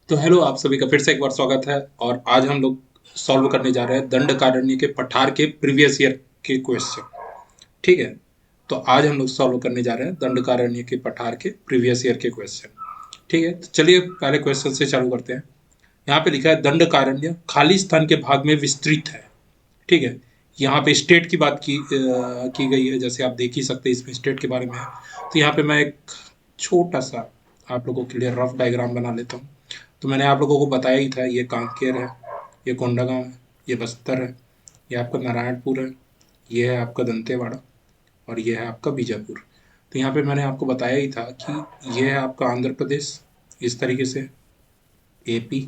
तो हेलो, आप सभी का फिर से एक बार स्वागत है। और आज हम लोग सॉल्व करने जा रहे हैं दंडकारण्य के पठार के प्रीवियस ईयर के क्वेश्चन। ठीक है। तो आज हम लोग सॉल्व करने जा रहे हैं दंडकारण्य के पठार के प्रीवियस ईयर के क्वेश्चन। ठीक है, तो चलिए पहले क्वेश्चन से चालू करते हैं। यहाँ पे लिखा है दंडकारण्य खाली स्थान के भाग में विस्तृत है। ठीक है। यहाँ पे स्टेट की बात की गई है, जैसे आप देख ही सकते हैं इसमें स्टेट के बारे में है। तो यहाँ पे मैं एक छोटा सा आप लोगों के लिए रफ डायग्राम बना लेता हूँ। तो मैंने आप लोगों को बताया ही था, ये कांकेर है, ये कोंडागांव है, ये बस्तर है, ये आपका नारायणपुर है, ये है आपका दंतेवाड़ा, और ये है आपका बीजापुर। तो यहाँ पे मैंने आपको बताया ही था कि ये है आपका आंध्र प्रदेश, इस तरीके से एपी।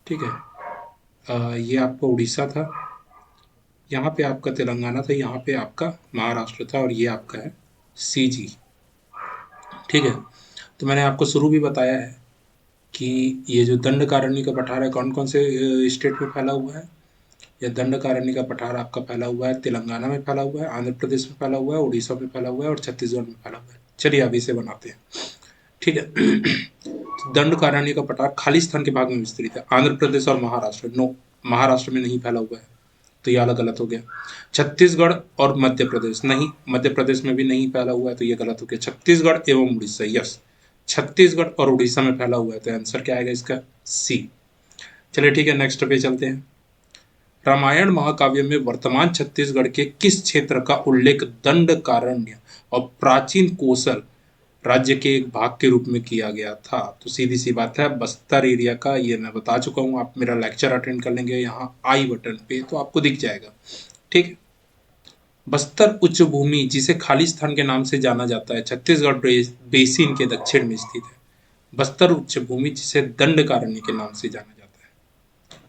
ठीक है। ये आपका उड़ीसा था, यहाँ पे आपका तेलंगाना था, यहाँ पे आपका महाराष्ट्र था, और ये आपका है सीजी। ठीक है। तो मैंने आपको शुरू भी बताया है कि ये जो दंडकारण्य का पठार है कौन कौन से स्टेट में फैला हुआ है। यह दंडकारण्य का पठार आपका फैला हुआ है तेलंगाना में, फैला हुआ है आंध्र प्रदेश में, फैला हुआ है उड़ीसा में, फैला हुआ है और छत्तीसगढ़ में फैला हुआ है। चलिए अब इसे बनाते हैं। ठीक है। तो दंडकारण्य का पठार खाली स्थान के भाग में विस्तृत है। आंध्र प्रदेश और महाराष्ट्र, नो, महाराष्ट्र में नहीं फैला हुआ है, तो ये अलग गलत हो गया। छत्तीसगढ़ और मध्य प्रदेश, नहीं, मध्य प्रदेश में भी नहीं फैला हुआ है, तो ये गलत हो गया। छत्तीसगढ़ एवं उड़ीसा, यस, छत्तीसगढ़ और उड़ीसा में फैला हुआ है, तो आंसर क्या आएगा इसका? सी। चलिए ठीक है, नेक्स्ट पे चलते हैं। रामायण महाकाव्य में वर्तमान छत्तीसगढ़ के किस क्षेत्र का उल्लेख दंडकारण्य और प्राचीन कोसल राज्य के एक भाग के रूप में किया गया था? तो सीधी सी बात है, बस्तर एरिया का। ये मैं बता चुका हूँ, आप मेरा लेक्चर अटेंड कर लेंगे यहाँ आई बटन पे तो आपको दिख जाएगा। ठीक है। बस्तर उच्च भूमि, जिसे खाली स्थान के नाम से जाना जाता है, छत्तीसगढ़ बेसिन के दक्षिण में स्थित है। बस्तर उच्च भूमि जिसे दंडकारण्य के नाम से जाना जाता है,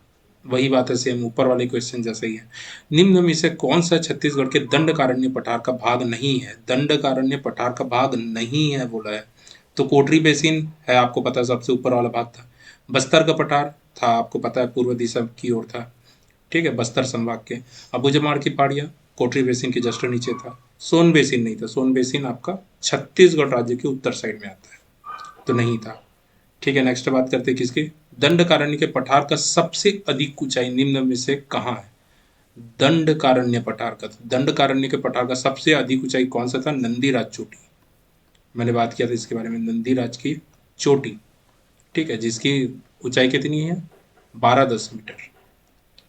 वही बात है सेम ऊपर वाले क्वेश्चन जैसा ही है। निम्न में से कौन सा छत्तीसगढ़ के दंडकारण्य पठार का भाग नहीं है? दंडकारण्य पठार का भाग नहीं है बोला है। तो कोटरी बेसिन है, आपको पता है सबसे ऊपर वाला भाग था। बस्तर का पठार था, आपको पता है पूर्व दिशा की ओर था। ठीक है, बस्तर संभाग के। अबूझमाड़ की पहाड़ियाँ कोटरी बेसिन के जस्ट नीचे था। सोन बेसिन नहीं था, सोन बेसिन आपका छत्तीसगढ़ राज्य के उत्तर साइड में आता है, तो नहीं था। ठीक है, नेक्स्ट बात करते हैं किसकी? दंडकारण्य के पठार का सबसे अधिक ऊंचाई निम्न में से कहाँ है? दंडकारण्य पठार का, दंडकारण्य के पठार का सबसे अधिक ऊंचाई कौन सा था? नंदीराज चोटी। मैंने बात किया था इसके बारे में, नंदीराज की चोटी। ठीक है, जिसकी ऊंचाई कितनी है? 12-10 मीटर।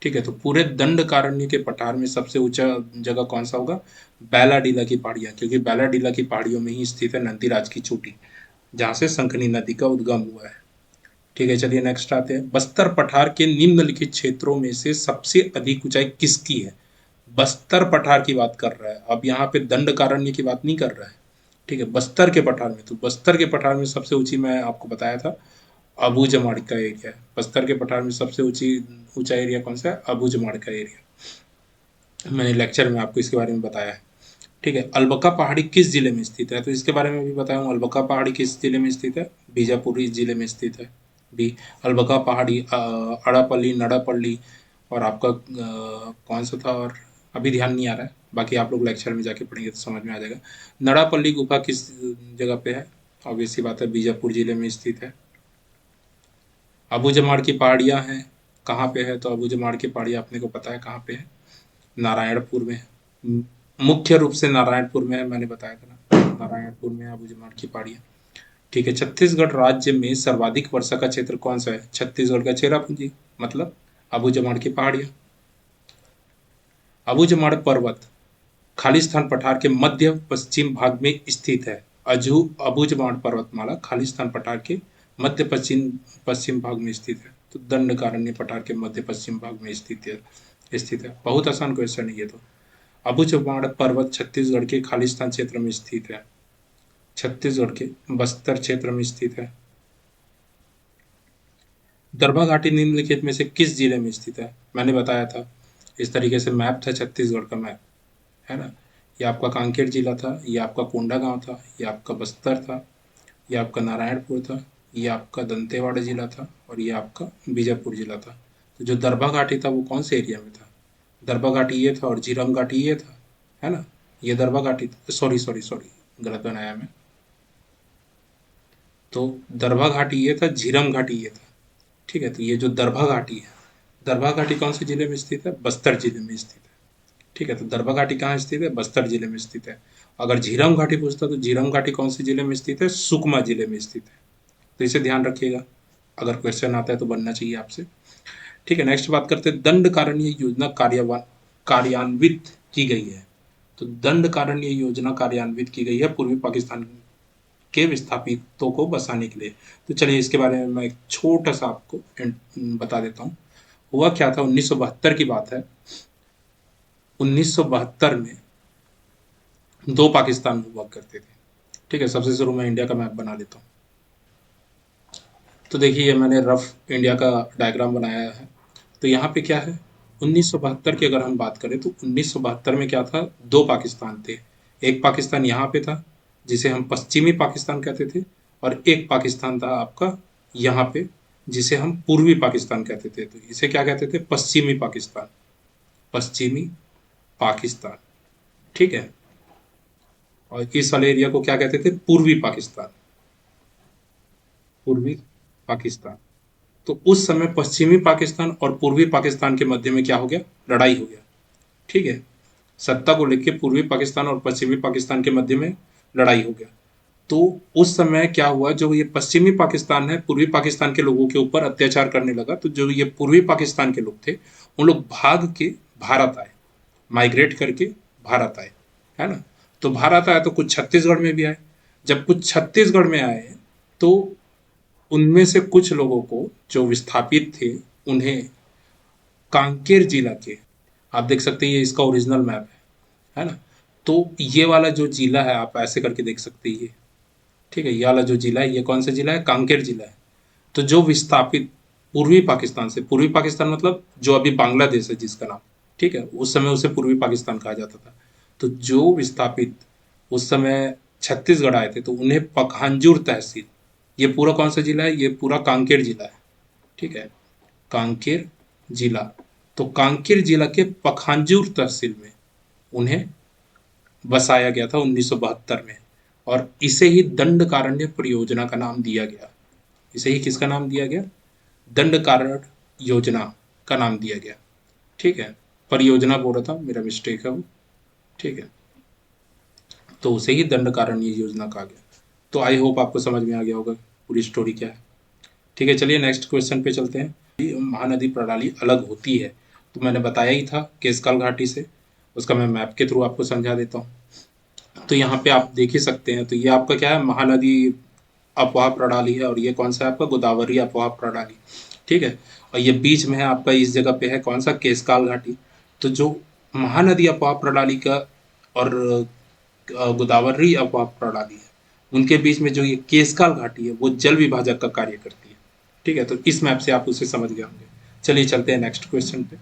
ठीक है। तो पूरे दंडकारण्य के पठार में सबसे ऊंचा जगह कौन सा होगा? बैलाडीला की पहाड़ियां, क्योंकि बैलाडीला की पहाड़ियों में ही स्थित है नंदीराज की चोटी, जहां से संकनी नदी का उद्गम हुआ है। ठीक है, चलिए नेक्स्ट आते हैं। बस्तर पठार के निम्नलिखित क्षेत्रों में से सबसे अधिक ऊंचाई किसकी है? बस्तर पठार की बात कर रहा है, अब यहाँ पे दंडकारण्य की बात नहीं कर रहा है। ठीक है, बस्तर के पठार में, तो बस्तर के पठार में सबसे ऊंची मैं आपको बताया था अबूझमाड़ का एरिया है। बस्तर के पठार में सबसे ऊंची ऊंचा एरिया कौन सा है? अबूझमाड़ का एरिया। मैंने लेक्चर में आपको इसके बारे में बताया है। ठीक है। अलबका पहाड़ी किस जिले में स्थित है? तो इसके बारे में भी बताया हूँ। अलबका पहाड़ी किस जिले में स्थित है? बीजापुर जिले में स्थित है। बी। अलबका पहाड़ी अड़ापल्ली, नड़ापल्ली, और आपका कौन सा था और अभी ध्यान नहीं आ रहा है, बाकी आप लोग लेक्चर में जाके पढ़ेंगे तो समझ में आ जाएगा। नड़ापल्ली गुफा किस जगह पे है? ऑब्वियस सी बात है, बीजापुर जिले में स्थित है। अबूझमाड़ की पहाड़ियाँ हैं, कहाँ पे है? तो अबूझमाड़ की पहाड़ियाँ अपने को पता है कहाँ पे है, नारायणपुर में है। मुख्य रूप से नारायणपुर में है, मैंने बताया था ना, नारायणपुर में अबूझमाड़ की पहाड़ियाँ। ठीक है। छत्तीसगढ़ राज्य में सर्वाधिक वर्षा का क्षेत्र कौन सा है? छत्तीसगढ़ का चेरापूंजी, मतलब अबूझमाड़ की पहाड़ियाँ। अबूझमाड़ पर्वत खालिस्तान पठार के मध्य पश्चिम भाग में स्थित है। अबूझमाड़ पर्वतमाला खालिस्तान पठार के मध्य पश्चिम पश्चिम भाग में स्थित है, तो दंडकारण्य पठार के मध्य पश्चिम भाग में स्थित है। बहुत आसान क्वेश्चन है ये तो। अबूझमाड़ पर्वत छत्तीसगढ़ के खालिस्तान क्षेत्र में स्थित है, छत्तीसगढ़ के बस्तर क्षेत्र में स्थित है। दरभा घाटी निम्नलिखित में से किस जिले में स्थित है? मैंने बताया था, इस तरीके से मैप था छत्तीसगढ़ का मैप, है ना। ये आपका कांकेर जिला था, ये आपका कोंडागांव था, ये आपका बस्तर था, ये आपका नारायणपुर था, ये आपका दंतेवाड़ा जिला था, और ये आपका बीजापुर जिला था। तो जो दरभा घाटी था वो कौन से एरिया में था? दरभा घाटी ये था और झीरम घाटी ये था, है ना। ये दरभा घाटी, सॉरी सॉरी सॉरी, गलत बनाया मैं। तो दरभा घाटी ये था, झीरम घाटी ये था। ठीक है, तो ये जो दरभा घाटी है, दरभा घाटी कौन से जिले में स्थित है? बस्तर जिले में स्थित है। ठीक है, तो दरभा घाटी कहाँ स्थित है? बस्तर जिले में स्थित है। अगर झीरम घाटी पूछता तो झीरम घाटी कौन से जिले में स्थित है? सुकमा जिले में स्थित है। तो इसे ध्यान रखिएगा, अगर क्वेश्चन आता है तो बनना चाहिए आपसे। ठीक है, नेक्स्ट बात करते हैं, दंडकारण्य योजना कार्यान्वित की गई है। तो दंडकारण्य योजना कार्यान्वित की गई है पूर्वी पाकिस्तान के विस्थापितों को बसाने के लिए। तो चलिए इसके बारे में मैं एक छोटा सा आपको बता देता हूँ। हुआ क्या था, 1972 की बात है। 1972 में दो पाकिस्तान हुआ करते थे। ठीक है, सबसे शुरू में इंडिया का मैप बना लेता हूँ। तो देखिए ये मैंने रफ इंडिया का डायग्राम बनाया है। तो यहाँ पे क्या है, 1972 की अगर हम बात करें तो 1972 में क्या था, दो पाकिस्तान थे। एक पाकिस्तान यहाँ पे था जिसे हम पश्चिमी पाकिस्तान कहते थे, और एक पाकिस्तान था आपका यहाँ पे जिसे हम पूर्वी पाकिस्तान कहते थे। तो इसे क्या कहते थे? पश्चिमी पाकिस्तान। पश्चिमी पाकिस्तान। ठीक है, और इस वाले एरिया को क्या कहते थे? पूर्वी पाकिस्तान। पूर्वी पाकिस्तान। तो उस समय पश्चिमी पाकिस्तान और पूर्वी पाकिस्तान के मध्य में क्या हो गया? लड़ाई हो गया। ठीक है, सत्ता को लेकर पूर्वी पाकिस्तान और पश्चिमी पाकिस्तान के मध्य में लड़ाई हो गया। तो उस समय क्या हुआ, जो ये पश्चिमी पाकिस्तान है पूर्वी पाकिस्तान के लोगों के ऊपर अत्याचार करने लगा। तो जो ये पूर्वी पाकिस्तान के लोग थे उन लोग भाग के भारत आए, माइग्रेट करके भारत आए, है ना। तो भारत आए तो कुछ छत्तीसगढ़ में भी आए। जब कुछ छत्तीसगढ़ में आए तो उनमें से कुछ लोगों को जो विस्थापित थे उन्हें कांकेर जिला के, आप देख सकते हैं ये इसका ओरिजिनल मैप है ना। तो ये वाला जो जिला है आप ऐसे करके देख सकते हैं ये। ठीक है, ये वाला जो जिला है ये कौन सा जिला है? कांकेर जिला है। तो जो विस्थापित पूर्वी पाकिस्तान से, पूर्वी पाकिस्तान मतलब जो अभी बांग्लादेश है जिसका नाम, ठीक है, उस समय उसे पूर्वी पाकिस्तान कहा जाता था। तो जो विस्थापित उस समय छत्तीसगढ़ आए थे तो उन्हें पखांजूर तहसील, ये पूरा कौन सा जिला है? ये पूरा कांकेर जिला है। ठीक है, कांकेर जिला। तो कांकेर जिला के पखांजूर तहसील में उन्हें बसाया गया था 1972 में, और इसे ही दंडकारण्य परियोजना का नाम दिया गया। इसे ही किसका नाम दिया गया? दंडकारण्य योजना का नाम दिया गया। ठीक है, परियोजना बोल रहा था, मेरा मिस्टेक है वो। ठीक है, तो उसे ही दंडकारण्य योजना कहा गया। तो आई होप आपको समझ में आ गया होगा पूरी स्टोरी क्या है। ठीक है, चलिए नेक्स्ट क्वेश्चन पे चलते हैं। महानदी प्रणाली अलग होती है, तो मैंने बताया ही था केशकाल घाटी से, उसका मैं मैप के थ्रू आपको समझा देता हूँ। तो यहाँ पे आप देख ही सकते हैं, तो ये आपका क्या है? महानदी अफवाह प्रणाली है, और ये कौन सा है आपका? गोदावरी अफवाह प्रणाली। ठीक है, और ये बीच में है आपका, इस जगह पे है कौन सा? केशकाल घाटी। तो जो महानदी अफवाह प्रणाली का और गोदावरी अफवाह प्रणाली है, उनके बीच में जो ये केशकाल घाटी है वो जल विभाजक का कार्य करती है। ठीक है, तो इस मैप से आप उसे समझ गए होंगे। चलिए चलते हैं नेक्स्ट क्वेश्चन पे।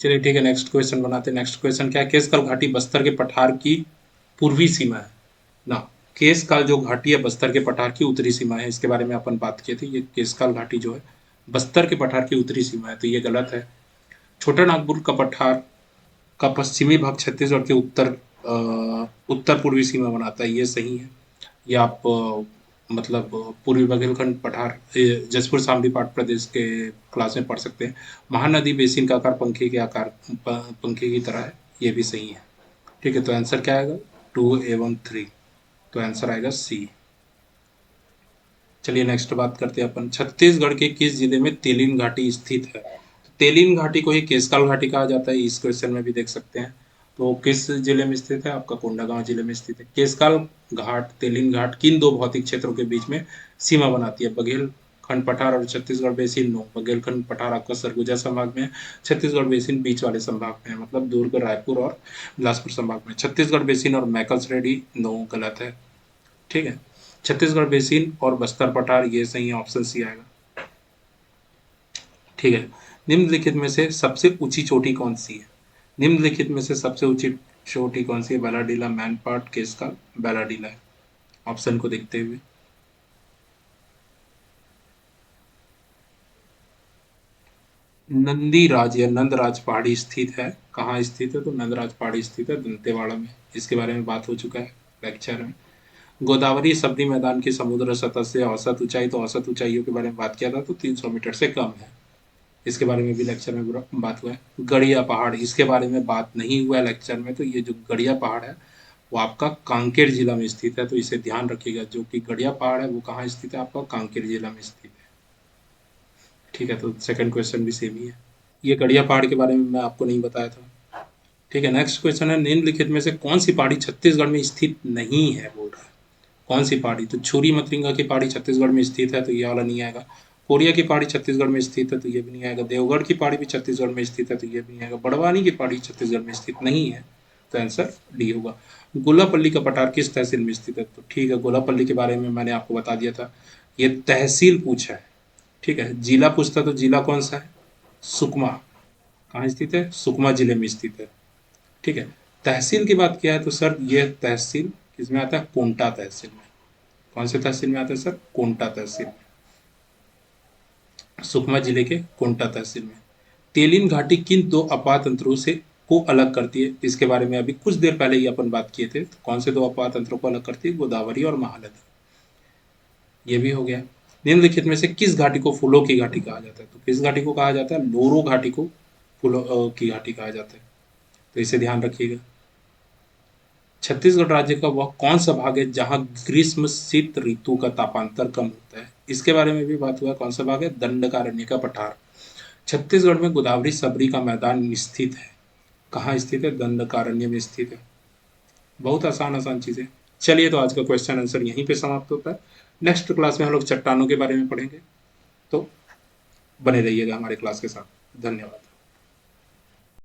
चलिए ठीक है, नेक्स्ट क्वेश्चन बनाते हैं। नेक्स्ट क्वेश्चन क्या है? केशकाल घाटी बस्तर के पठार की पूर्वी सीमा है ना। केशकाल जो घाटी है बस्तर के पठार की उत्तरी सीमा है, इसके बारे में अपन बात किए थे। ये केशकाल घाटी जो है बस्तर के पठार की उत्तरी सीमा है, तो ये गलत है। छोटा नागपुर का पठार का पश्चिमी भाग छत्तीसगढ़ के उत्तर पूर्वी सीमा बनाता है, ये सही है। ये आप मतलब पूर्वी बघेलखंड पठार जसपुर शामली पाठ प्रदेश के क्लास में पढ़ सकते हैं। महानदी बेसिन का आकार पंखे के आकार पंखे की तरह है, ये भी सही है। ठीक है, तो आंसर क्या आएगा? 2 एवं 3। तो आंसर आएगा सी। चलिए नेक्स्ट बात करते हैं अपन, छत्तीसगढ़ के किस जिले में तेलिन घाटी स्थित है? तो तेलिन घाटी को ही केशकाल घाटी कहा जाता है, इस क्वेश्चन में भी देख सकते हैं। तो किस जिले में स्थित है? आपका कोंडागांव जिले में स्थित है। केशकाल घाट, तेलिन घाट किन दो भौतिक क्षेत्रों के बीच में सीमा बनाती है? बघेलखंड पठार और छत्तीसगढ़ बेसिन। नो, बघेलखंड पठार आपका सरगुजा संभाग में, छत्तीसगढ़ बेसिन बीच वाले संभाग में, मतलब दुर्ग, रायपुर और बिलासपुर संभाग में। छत्तीसगढ़ बेसिन और मैकल्स रेडी, नो गलत है। ठीक है, छत्तीसगढ़ बेसिन और बस्तर पठार, ये सही है, ऑप्शन सी आएगा। ठीक है, निम्नलिखित में से सबसे ऊंची चोटी कौन सी है? निम्नलिखित में से सबसे ऊंची चोटी कौन सी है? बैलाडीला, मैनपाट, केशकाल। बैलाडीला है, ऑप्शन को देखते हुए। नंदीराज या नंदराज पहाड़ी स्थित है, कहाँ स्थित है? तो नंदराज पहाड़ी स्थित है दंतेवाड़ा में, इसके बारे में बात हो चुका है लेक्चर में। गोदावरी सबरी मैदान की समुद्र सतह से औसत ऊंचाई, तो औसत ऊंचाइयों के बारे में बात किया था, तो 300 मीटर से कम है। इसके बारे में भी लेक्चर में बात हुआ है। गड़िया पहाड़, इसके बारे में बात नहीं हुआ है लेक्चर में। तो ये जो गड़िया पहाड़ है वो आपका कांकेर जिला में स्थित है, तो इसे ध्यान रखिएगा। जो कि गड़िया पहाड़ है वो कहाँ स्थित है, आपका कांकेर जिला में स्थित है। ठीक है, तो सेकंड क्वेश्चन भी सेम ही है। ये गड़िया पहाड़ के बारे में मैं आपको नहीं बताया था। ठीक है, नेक्स्ट क्वेश्चन है, निम्नलिखित में से कौन सी पहाड़ी छत्तीसगढ़ में स्थित नहीं है, बोल रहा है। कौन सी पहाड़ी, तो छुरी मतरिंगा की पहाड़ी छत्तीसगढ़ में स्थित है, तो ये वाला नहीं आएगा। कोरिया की पहाड़ी छत्तीसगढ़ में स्थित है, तो ये भी नहीं आएगा। देवगढ़ की पहाड़ी भी छत्तीसगढ़ में स्थित है, तो ये भी नहीं आएगा। बड़वानी की पहाड़ी छत्तीसगढ़ में स्थित नहीं है, तो आंसर डी होगा। गोलापल्ली का पठार किस तहसील में स्थित है, तो ठीक है, गोलापल्ली के बारे में मैंने आपको बता दिया था। ये तहसील पूछा है। ठीक है, जिला पूछता तो जिला कौन सा है, सुकमा। कहाँ स्थित है, सुकमा जिले में स्थित है। ठीक है, तहसील की बात किया है तो सर ये तहसील किसमें आता है, कोंटा तहसील में। कौन से तहसील में आता है सर, कोंटा तहसील में, सुकमा जिले के कोंटा तहसील में। तेलिन घाटी किन दो अपात अंतरों से को अलग करती है, इसके बारे में अभी कुछ देर पहले ही अपन बात किए थे। तो कौन से दो अपात अंतरों को अलग करती है, गोदावरी और महानदी। ये भी हो गया। निम्नलिखित में से किस घाटी को फूलों की घाटी कहा जाता है, तो किस घाटी को कहा जाता है, लोरो घाटी को फूलों की घाटी कहा जाता है, तो इसे ध्यान रखिएगा। छत्तीसगढ़ राज्य का वह कौन सा भाग है जहां ग्रीष्म शीत ऋतु का तापांतर कम होता है, इसके बारे में भी बात हुआ। कौन सा भाग है, दंडकारण्य का पठार। छत्तीसगढ़ में गोदावरी सबरी का मैदान स्थित है, कहाँ स्थित है, दंडकारण्य में स्थित है। बहुत आसान आसान चीजें। चलिए, तो आज का क्वेश्चन आंसर यहीं पे समाप्त होता है। नेक्स्ट क्लास में हम लोग चट्टानों के बारे में पढ़ेंगे, तो बने रहिएगा हमारे क्लास के साथ। धन्यवाद।